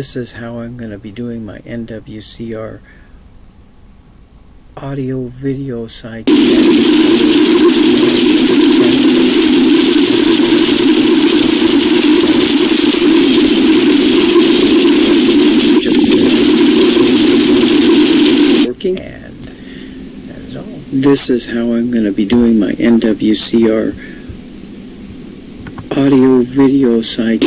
This is how I'm going to be doing my NWCR audio video side. Working, and that is all. This is how I'm going to be doing my NWCR audio video side.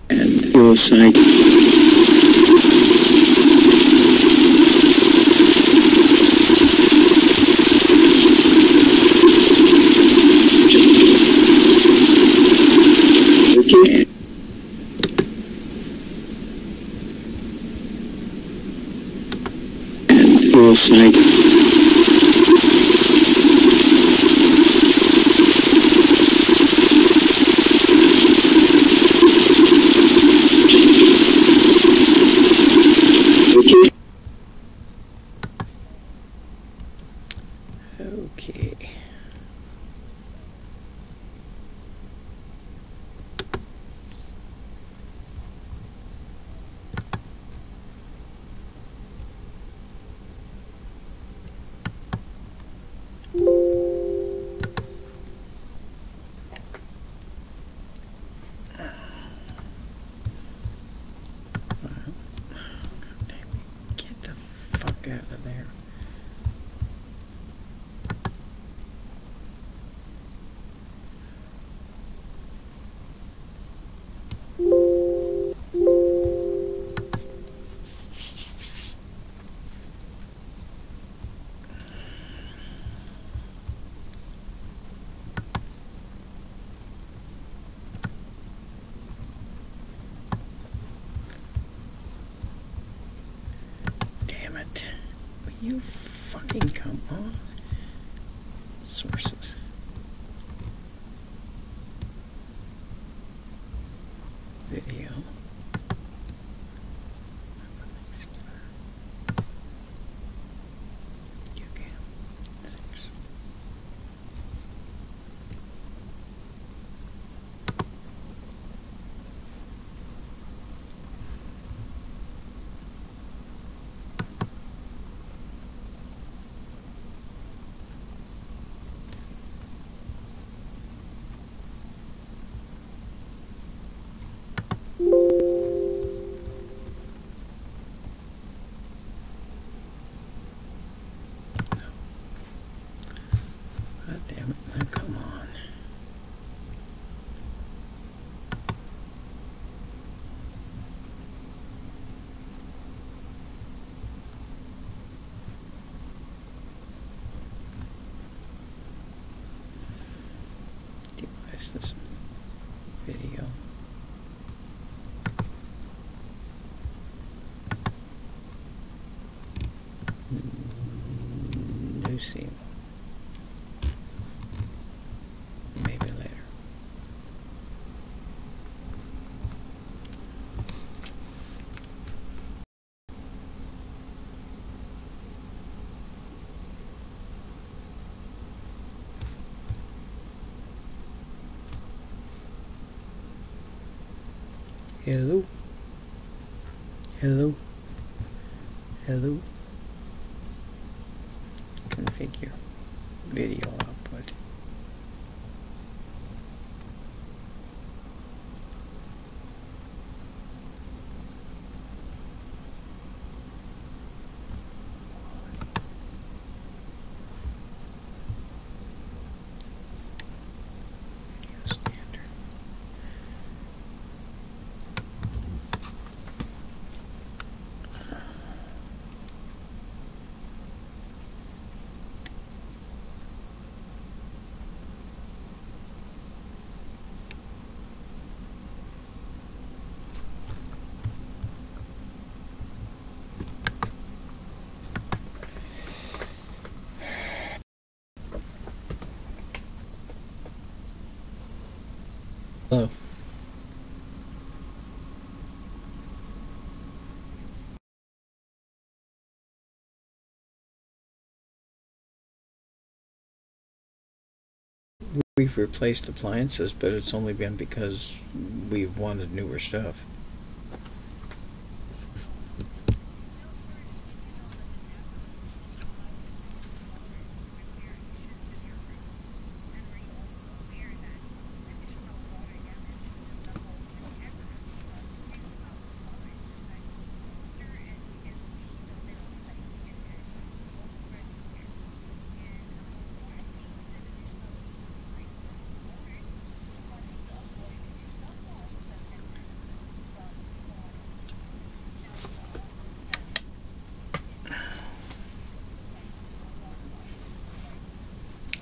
And VideoSide. Okay. And VideoSide. Okay. Get the fuck out of there. Damn it. Will you fucking come on? Sources. Video. You can. 6. God damn it, now come on. Devices. Video. New scene. Maybe later. Hello? Hello? Hello? Configure video output. Video standard. Hello. We've replaced appliances, but it's only been because we've wanted newer stuff.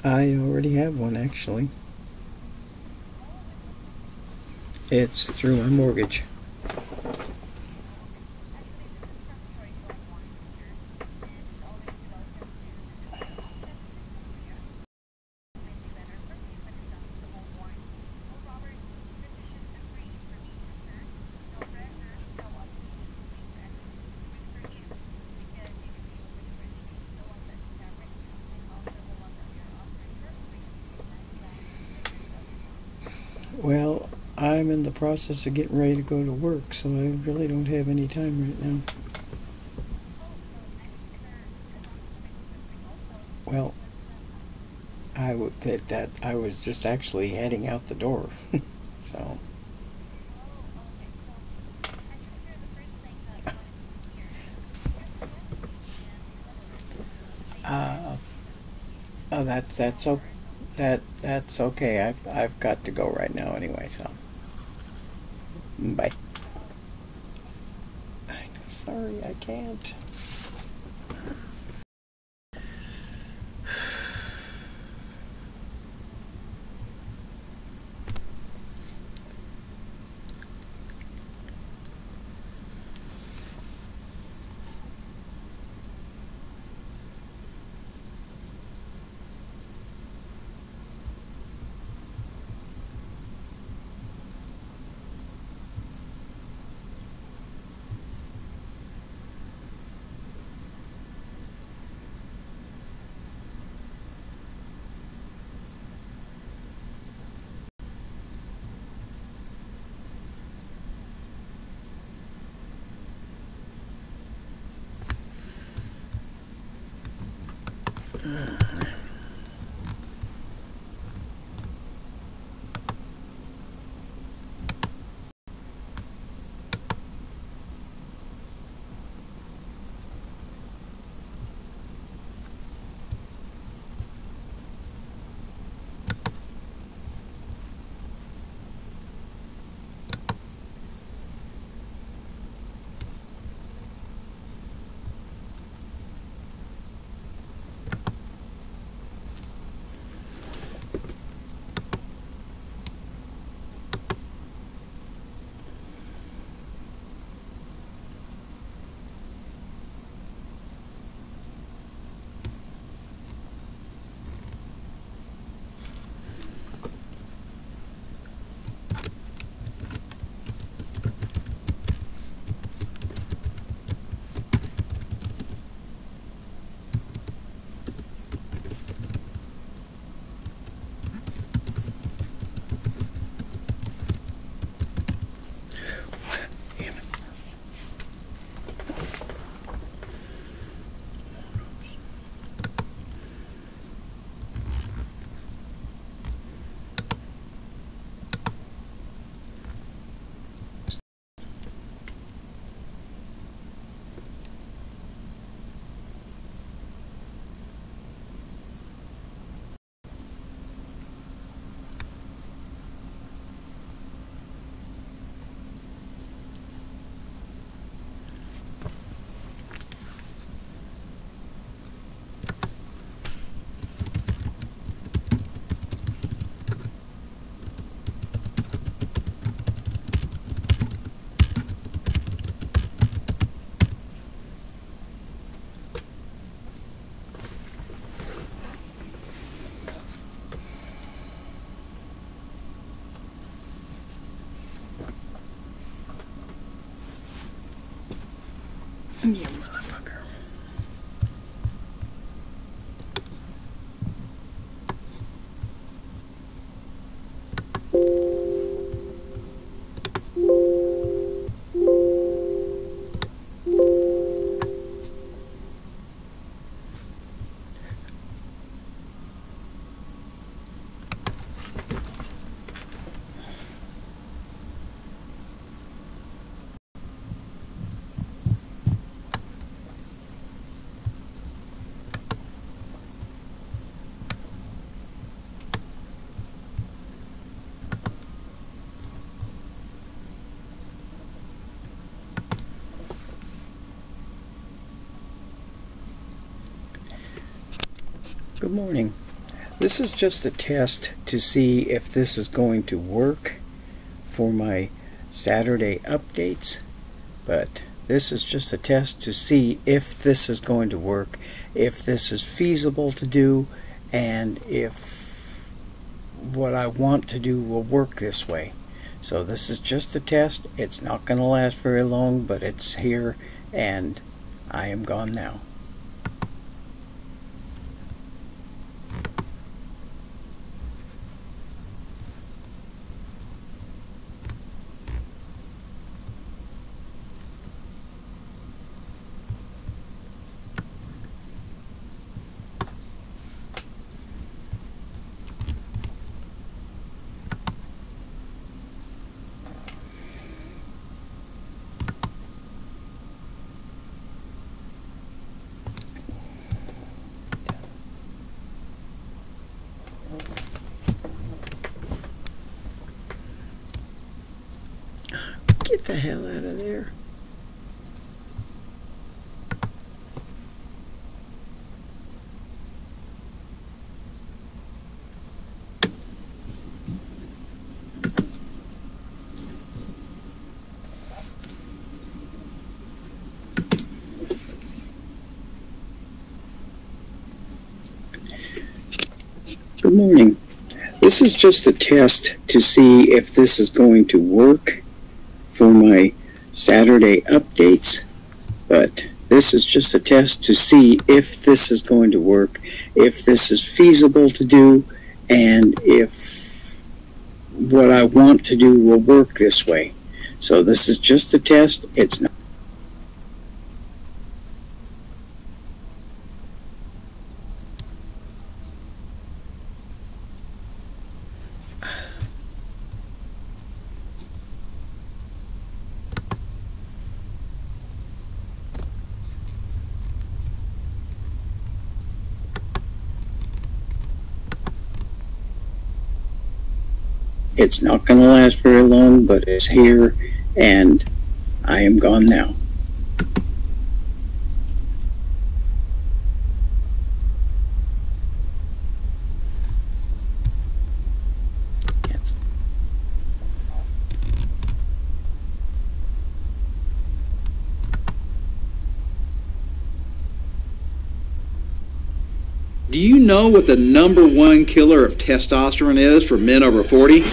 I already have one, actually. It's through my mortgage. Well, I'm in the process of getting ready to go to work, so I really don't have any time right now. Well, I was just actually heading out the door, so. Oh, that's okay. I've got to go right now anyway, so. Bye. I'm sorry, I can't. You motherfucker. Good morning. This is just a test to see if this is going to work for my Saturday updates, but this is just a test to see if this is going to work, if this is feasible to do, and if what I want to do will work this way. So this is just a test. It's not going to last very long, but it's here and I am gone now. Get the hell out of there. Good morning. This is just a test to see if this is going to work for my Saturday updates, but this is just a test to see if this is going to work, if this is feasible to do, and if what I want to do will work this way. So this is just a test. It's not It's not going to last very long, but it's here and I am gone now. Do you know what the #1 killer of testosterone is for men over 40?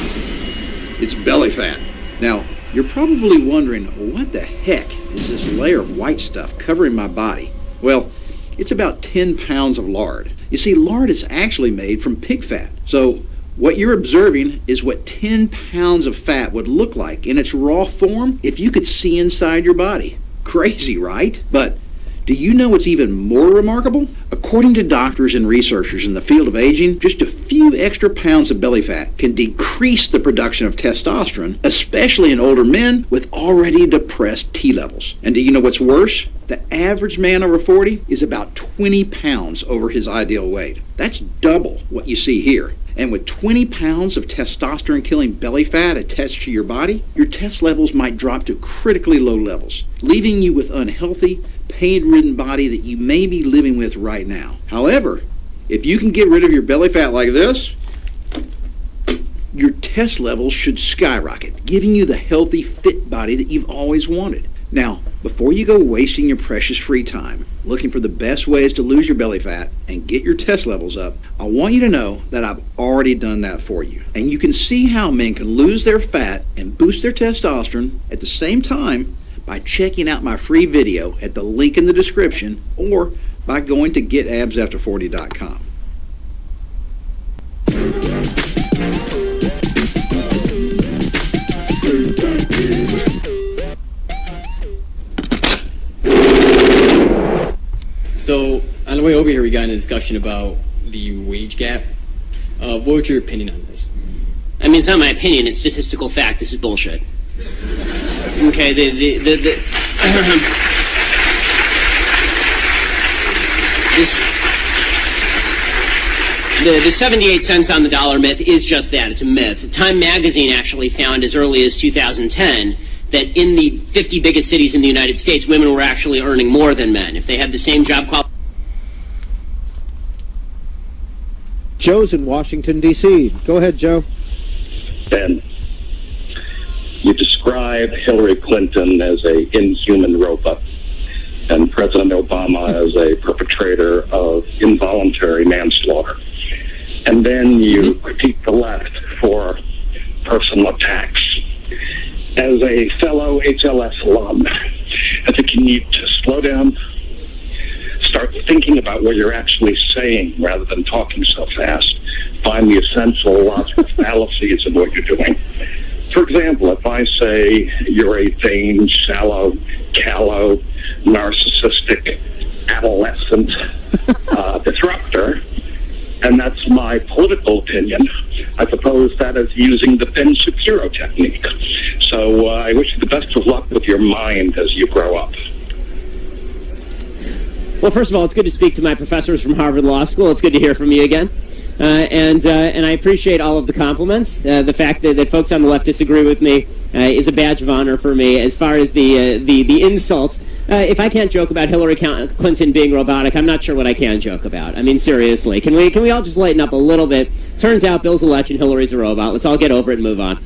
It's belly fat. Now, you're probably wondering, what the heck is this layer of white stuff covering my body? Well, it's about 10 pounds of lard. You see, lard is actually made from pig fat. So what you're observing is what 10 pounds of fat would look like in its raw form if you could see inside your body. Crazy, right? But do you know what's even more remarkable? According to doctors and researchers in the field of aging, just a few extra pounds of belly fat can decrease the production of testosterone, especially in older men with already depressed T levels. And do you know what's worse? The average man over 40 is about 20 pounds over his ideal weight. That's double what you see here. And with 20 pounds of testosterone-killing belly fat attached to your body, your test levels might drop to critically low levels, leaving you with unhealthy, pain-ridden body that you may be living with right now. However, if you can get rid of your belly fat like this, your test levels should skyrocket, giving you the healthy, fit body that you've always wanted. Now, before you go wasting your precious free time looking for the best ways to lose your belly fat and get your test levels up, I want you to know that I've already done that for you. And you can see how men can lose their fat and boost their testosterone at the same time by checking out my free video at the link in the description or by going to getabsafter40.com. So, on the way over here, we got in a discussion about the wage gap. What was your opinion on this? I mean, it's not my opinion, it's statistical fact. This is bullshit. Okay, the 78 cents on the dollar myth is just that. It's a myth. Time magazine actually found as early as 2010 that in the 50 biggest cities in the United States, women were actually earning more than men. If they had the same job qualifications. Joe's in Washington, D.C. Go ahead, Joe. Ben, you describe Hillary Clinton as a inhuman robot and President Obama as a perpetrator of involuntary manslaughter. And then you critique the left for personal attacks. As a fellow HLS alum, I think you need to slow down, start thinking about what you're actually saying rather than talking so fast. Find the essential logical fallacies in what you're doing. For example, if I say you're a vain, shallow, callow, narcissistic, adolescent disruptor, and that's my political opinion, I suppose that is using the Ben Shapiro technique. So I wish you the best of luck with your mind as you grow up. Well, first of all, it's good to speak to my professors from Harvard Law School. It's good to hear from you again. And I appreciate all of the compliments. The fact that folks on the left disagree with me is a badge of honor for me. As far as the insult, if I can't joke about Hillary Clinton being robotic, I'm not sure what I can joke about. I mean, seriously, can we all just lighten up a little bit? Turns out Bill's a legend, Hillary's a robot. Let's all get over it and move on.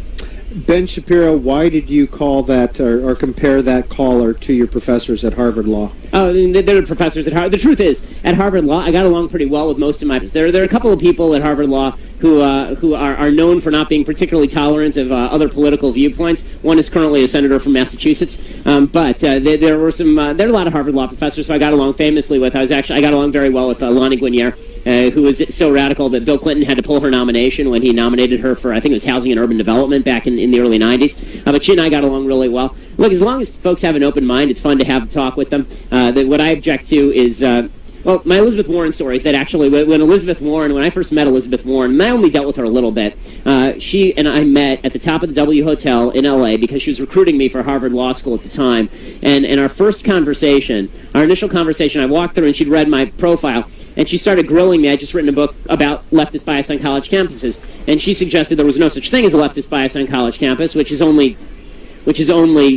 Ben Shapiro, why did you call that or compare that caller to your professors at Harvard Law? Oh, they're professors at Harvard. The truth is, at Harvard Law, I got along pretty well with most of my... There are a couple of people at Harvard Law who are known for not being particularly tolerant of other political viewpoints. One is currently a senator from Massachusetts, but there are a lot of Harvard Law professors who I got along famously with. I got along very well with Lonnie Guinier, who was so radical that Bill Clinton had to pull her nomination when he nominated her for, I think it was Housing and Urban Development back in the early 90s. But she and I got along really well. Look, as long as folks have an open mind, it's fun to have a talk with them. What I object to is, well, my Elizabeth Warren story is that actually when I first met Elizabeth Warren, and I only dealt with her a little bit, she and I met at the top of the W Hotel in L.A. because she was recruiting me for Harvard Law School at the time. And in our initial conversation, I walked through and she'd read my profile. And she started grilling me. I'd just written a book about leftist bias on college campuses. And she suggested there was no such thing as a leftist bias on college campus, which is only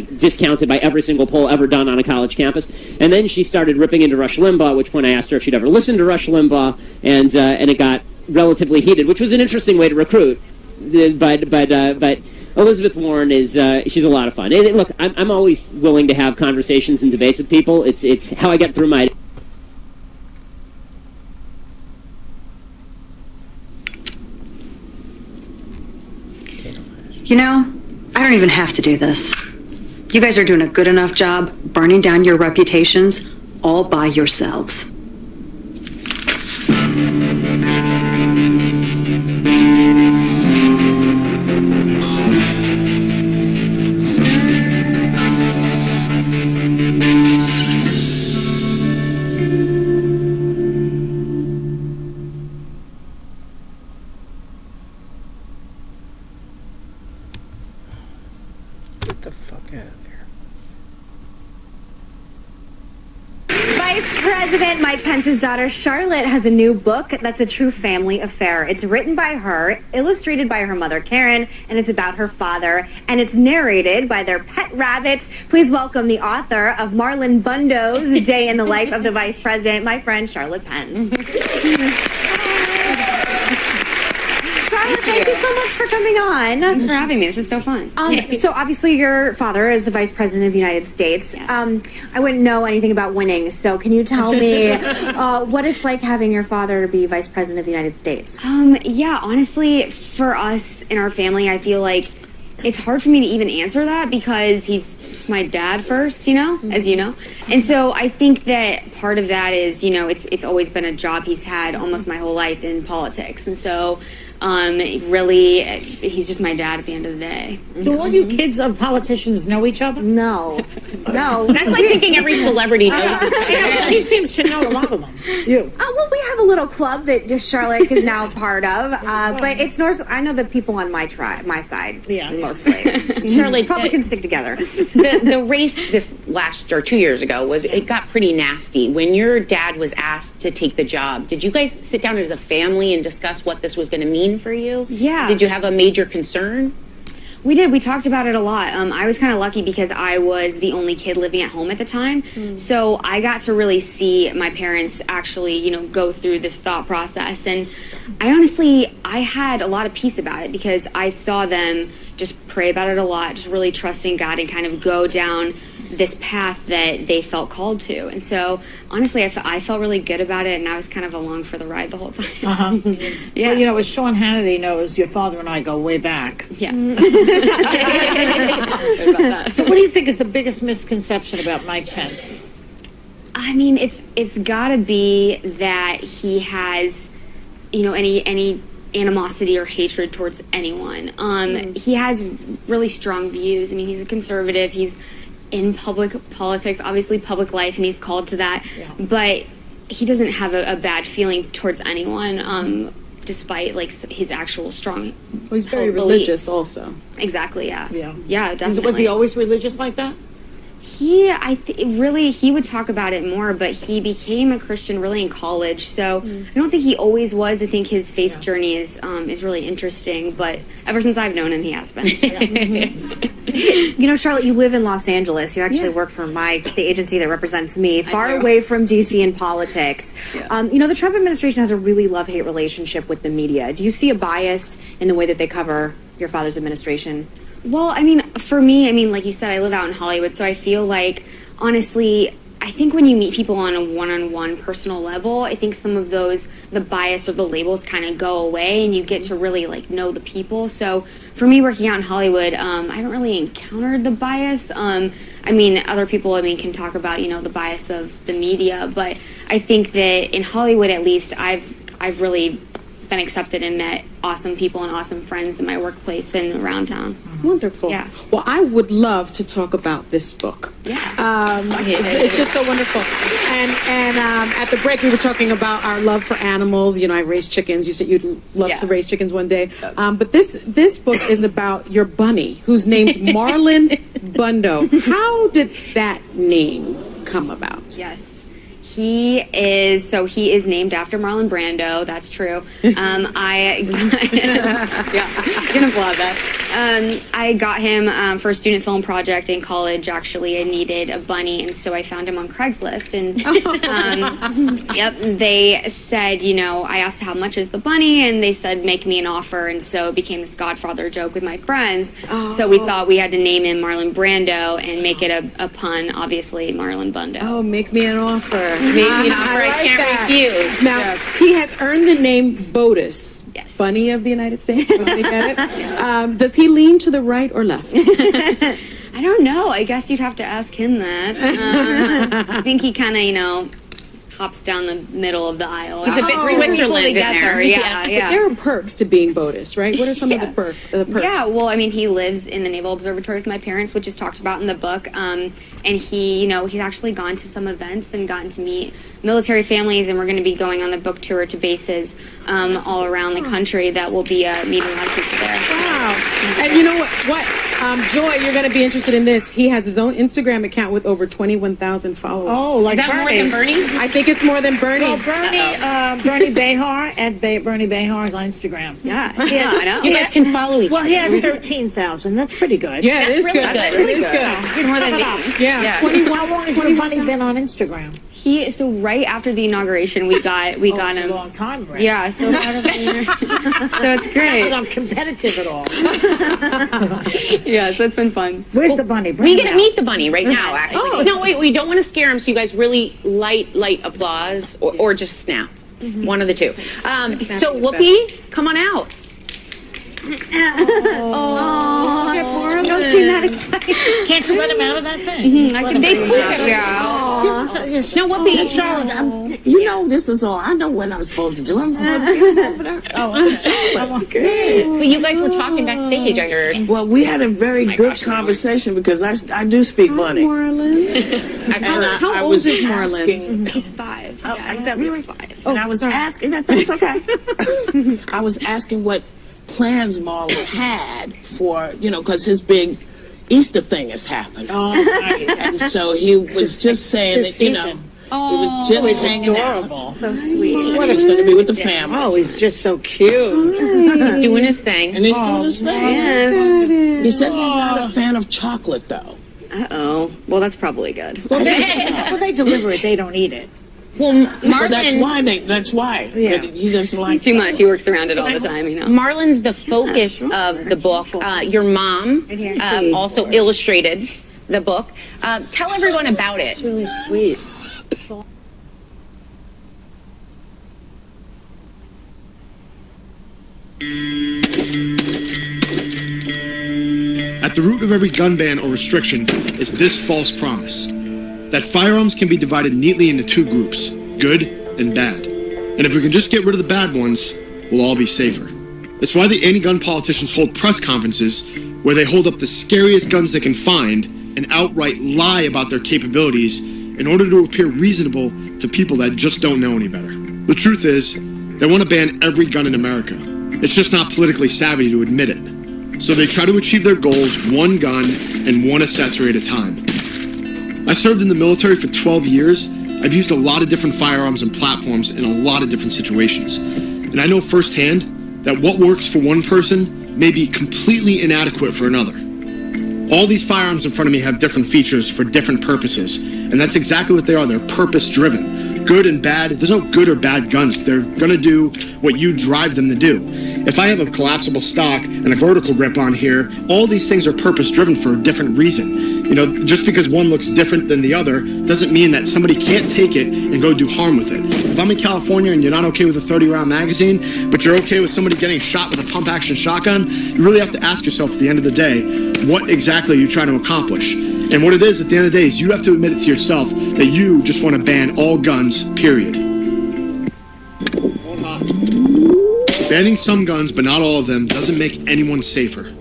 discounted by every single poll ever done on a college campus. And then she started ripping into Rush Limbaugh, at which point I asked her if she'd ever listened to Rush Limbaugh, and it got relatively heated, which was an interesting way to recruit. But Elizabeth Warren is she's a lot of fun. Look, I'm always willing to have conversations and debates with people. It's how I get through my... You know, I don't even have to do this. You guys are doing a good enough job burning down your reputations all by yourselves. Get the fuck out of there. Vice President Mike Pence's daughter Charlotte has a new book that's a true family affair. It's written by her, illustrated by her mother Karen, and it's about her father, and it's narrated by their pet rabbit. Please welcome the author of Marlon Bundo's Day in the Life of the Vice President, my friend Charlotte Pence. Charlotte, thank you so much for coming on. Thanks for having me. This is so fun. So obviously your father is the Vice President of the United States. Yes. I wouldn't know anything about winning, so can you tell me what it's like having your father be Vice President of the United States? Yeah, honestly, for us in our family, I feel like it's hard for me to even answer that because he's just my dad first, you know, as you know. And so I think that part of that is, you know, it's always been a job he's had almost my whole life in politics. And so really, he's just my dad at the end of the day. Do all you kids of politicians know each other? No. No. That's like thinking every celebrity knows. She seems to know a lot of them. You. Well, we have a little club that Charlotte is now part of, but it's North. I know the people on my side, mostly. Charlotte, Republicans stick together. The race this last or 2 years ago it got pretty nasty. When your dad was asked to take the job, did you guys sit down as a family and discuss what this was going to mean for you? Yeah. Did you have a major concern? We did. We talked about it a lot. I was kind of lucky because I was the only kid living at home at the time. So I got to really see my parents actually, you know, go through this thought process. And I had a lot of peace about it because I saw them just pray about it a lot, just really trusting God and kind of go down this path that they felt called to. And so honestly, I felt really good about it, and I was kind of along for the ride the whole time. Yeah. Well, you know, as Sean Hannity knows, your father and I go way back. Yeah. So what do you think is the biggest misconception about Mike Pence? I mean, it's got to be that he has, you know, any animosity or hatred towards anyone. He has really strong views. I mean, he's a conservative. He's in public politics, obviously public life, and he's called to that. But he doesn't have a bad feeling towards anyone, despite like his actual strong. Well, he's very religious, also. Exactly. Yeah. Yeah. Definitely. Was he always religious like that? He would talk about it more, but he became a Christian really in college. So I don't think he always was. I think his faith journey is really interesting. But ever since I've known him, he has been. So. You know, Charlotte, you live in Los Angeles. You actually work for the agency that represents me, far away from D.C. and politics. You know, the Trump administration has a really love-hate relationship with the media. Do you see a bias in the way that they cover your father's administration? Well, I mean, for me, I mean, like you said, I live out in Hollywood, so I feel like, honestly, I think when you meet people on a one-on-one personal level, I think some of the bias or the labels kind of go away, and you get to really, like, know the people. So for me, working out in Hollywood, I haven't really encountered the bias. I mean, other people, can talk about, you know, the bias of the media, but I think that in Hollywood, at least, I've really been accepted and met awesome people and awesome friends in my workplace and around town. Wonderful. Yeah. Well, I would love to talk about this book. Yeah. It's just so wonderful. And at the break, we were talking about our love for animals. You know, I raise chickens. You said you'd love to raise chickens one day. But this book is about your bunny, who's named Marlon Bundo. How did that name come about? Yes. He is named after Marlon Brando. That's true. You can applaud that. I got him for a student film project in college. Actually, I needed a bunny, and so I found him on Craigslist. And they said, you know, I asked how much is the bunny, and they said make me an offer, and so it became this Godfather joke with my friends. So we thought we had to name him Marlon Brando and make it a pun, obviously Marlon Bundo. Oh, make me an offer. Maybe I can't refuse. Now, he has earned the name Botus, Bunny of the United States. Get it? Does he lean to the right or left? I don't know. I guess you'd have to ask him that. I think he kind of, you know, hops down the middle of the aisle. He's a bit Switzerland in there. Yeah. But there are perks to being Botus, right? What are some of the perks? Yeah, well, I mean, he lives in the Naval Observatory with my parents, which is talked about in the book. And he, you know, he's actually gone to some events and gotten to meet military families, and we're going to be going on the book tour to bases all around the country that will be meeting a lot of people there. Wow. And you know what? Joy, you're going to be interested in this. He has his own Instagram account with over 21,000 followers. Oh, like is that more than Bernie? I think it's more than Bernie. Well, Bernie Behar at Bernie Behar's on Instagram. Yeah, I know. You guys can follow each other. Well, he has 13,000. That's pretty good. Yeah, it is really good. good. It is good. He's more than coming me. up. Yeah, 21. How long has your bunny been on Instagram? So right after the inauguration, we got It's him. a long time, right? Yeah, so so it's great. Not that I'm competitive at all. Yeah, so it's been fun. Where's the bunny? We're going to meet the bunny right now, actually. Oh. No, wait, we don't want to scare him, so you guys really light applause or just snap. One of the two. So, Whoopi, come on out. Don't seem that excited. Can't you let him out of that thing? They poop him out. No, Whoopi. Charlotte, you know this is all. I know what I'm supposed to do. I'm supposed to get over there. But you guys were talking backstage, I heard. Well, we had a very good conversation because I do speak bunny. How old is Marlon? He's 5. Really? 5. And I was asking that's okay. I was asking what plans Marlon had for, you know, because his big Easter thing is happening. Oh, right. And so he was just saying that, you know, He was just hanging adorable. out. So sweet. What is going to be with the family? Oh, he's just so cute. He's doing his thing. And he's doing his thing. Yes. He says he's not a fan of chocolate, though. Uh-oh. Well, that's probably good. Well, they deliver it. They don't eat it. Well, Well, that's why. Yeah. But he doesn't like Too much. He works around it all the time, you know. Marlon's the focus of the book. Your mom also illustrated the book. Tell everyone about it. It's really sweet. At the root of every gun ban or restriction is this false promise that firearms can be divided neatly into two groups, good and bad. And if we can just get rid of the bad ones, we'll all be safer. That's why the anti-gun politicians hold press conferences where they hold up the scariest guns they can find and outright lie about their capabilities in order to appear reasonable to people that just don't know any better. The truth is, they want to ban every gun in America. It's just not politically savvy to admit it. So they try to achieve their goals one gun and one accessory at a time. I served in the military for 12 years. I've used a lot of different firearms and platforms in a lot of different situations. And I know firsthand that what works for one person may be completely inadequate for another. All these firearms in front of me have different features for different purposes. And that's exactly what they are. They're purpose-driven. Good and bad. There's no good or bad guns. They're going to do what you drive them to do. If I have a collapsible stock and a vertical grip on here, all these things are purpose-driven for a different reason. You know, just because one looks different than the other doesn't mean that somebody can't take it and go do harm with it. If I'm in California and you're not okay with a 30-round magazine, but you're okay with somebody getting shot with a pump-action shotgun, you really have to ask yourself at the end of the day, what exactly are you trying to accomplish? And what it is at the end of the day is you have to admit it to yourself that you just want to ban all guns, period. Banning some guns, but not all of them, doesn't make anyone safer.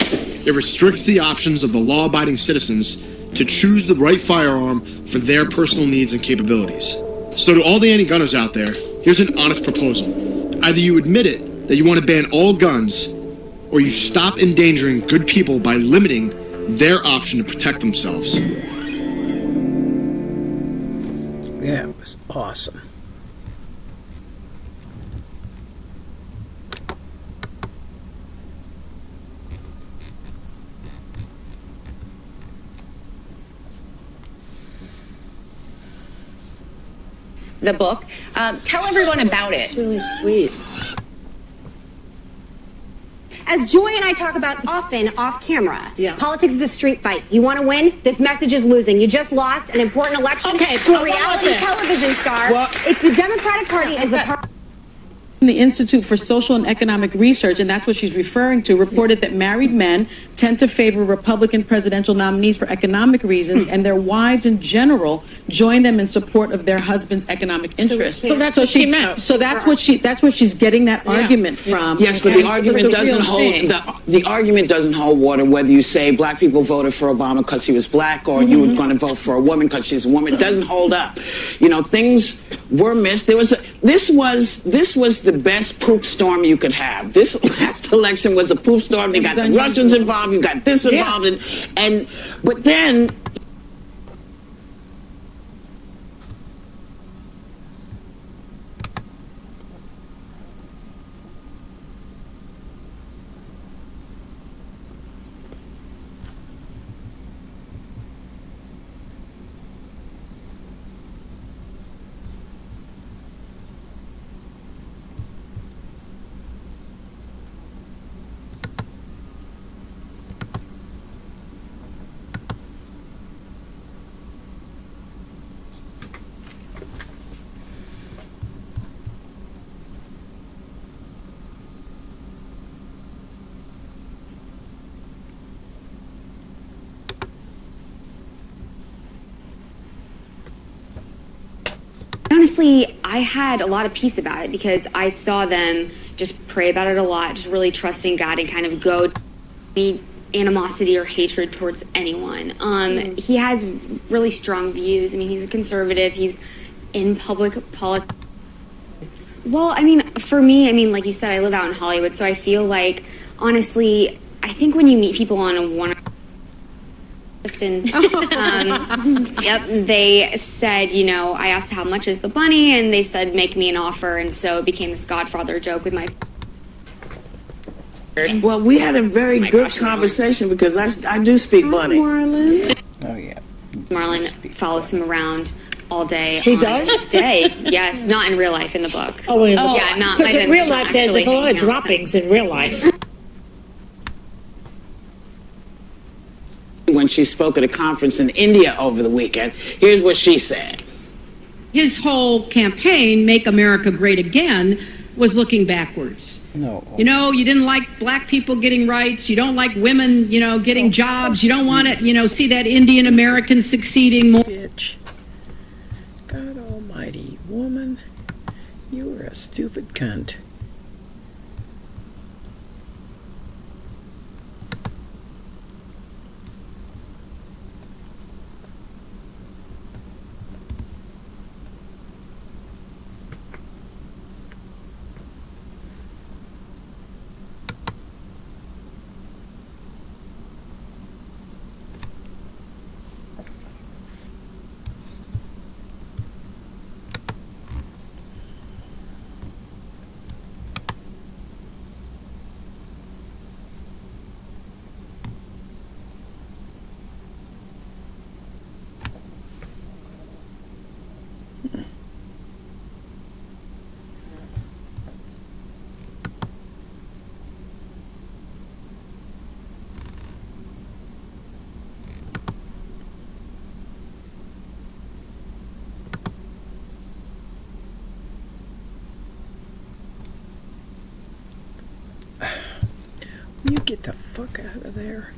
It restricts the options of the law-abiding citizens to choose the right firearm for their personal needs and capabilities. So to all the anti-gunners out there, here's an honest proposal. Either you admit it, that you want to ban all guns, or you stop endangering good people by limiting their option to protect themselves. That was awesome. The book. Tell everyone about it. It's really sweet. As Joy and I talk about often off camera, politics is a street fight. You want to win? This message is losing. You just lost an important election to a reality television star. If the Democratic Party is the party. The Institute for Social and Economic Research, and that's what she's referring to, reported that married men tend to favor Republican presidential nominees for economic reasons, and their wives in general join them in support of their husband's economic interests. So that's what she meant. So that's what she's getting that argument from. Yes, but the argument doesn't hold. The argument doesn't hold water whether you say black people voted for Obama because he was black, or you were going to vote for a woman because she's a woman. It doesn't hold up. You know, things were missed. This was the best poop storm you could have. This last election was a poop storm. They got the Russians involved. You got this involved, but then. Honestly, I had a lot of peace about it because I saw them just pray about it a lot, just really trusting God and kind of go any animosity or hatred towards anyone. He has really strong views. I mean, he's a conservative. He's in public politics. Well, I mean, for me, I mean, like you said, I live out in Hollywood, so I feel like, honestly, I think when you meet people on a one And yep, they said, you know, I asked how much is the bunny, and they said make me an offer, and so it became this Godfather joke with my. Well, we had a very good conversation because I do speak bunny. Marlon. Oh yeah. Marlon follows him around all day. He on does? his day. Yes, not in real life, in the book. Oh, in the book. Yeah, not. Because in real life, actually there's a lot of hanging out. droppings in real life. When she spoke at a conference in India over the weekend, here's what she said. His whole campaign, Make America Great Again, was looking backwards. No. You know, you didn't like black people getting rights. You don't like women, you know, getting jobs. You don't want to, you know, see that Indian American succeeding more. Bitch. God almighty, woman. You are a stupid cunt. Will you get the fuck out of there?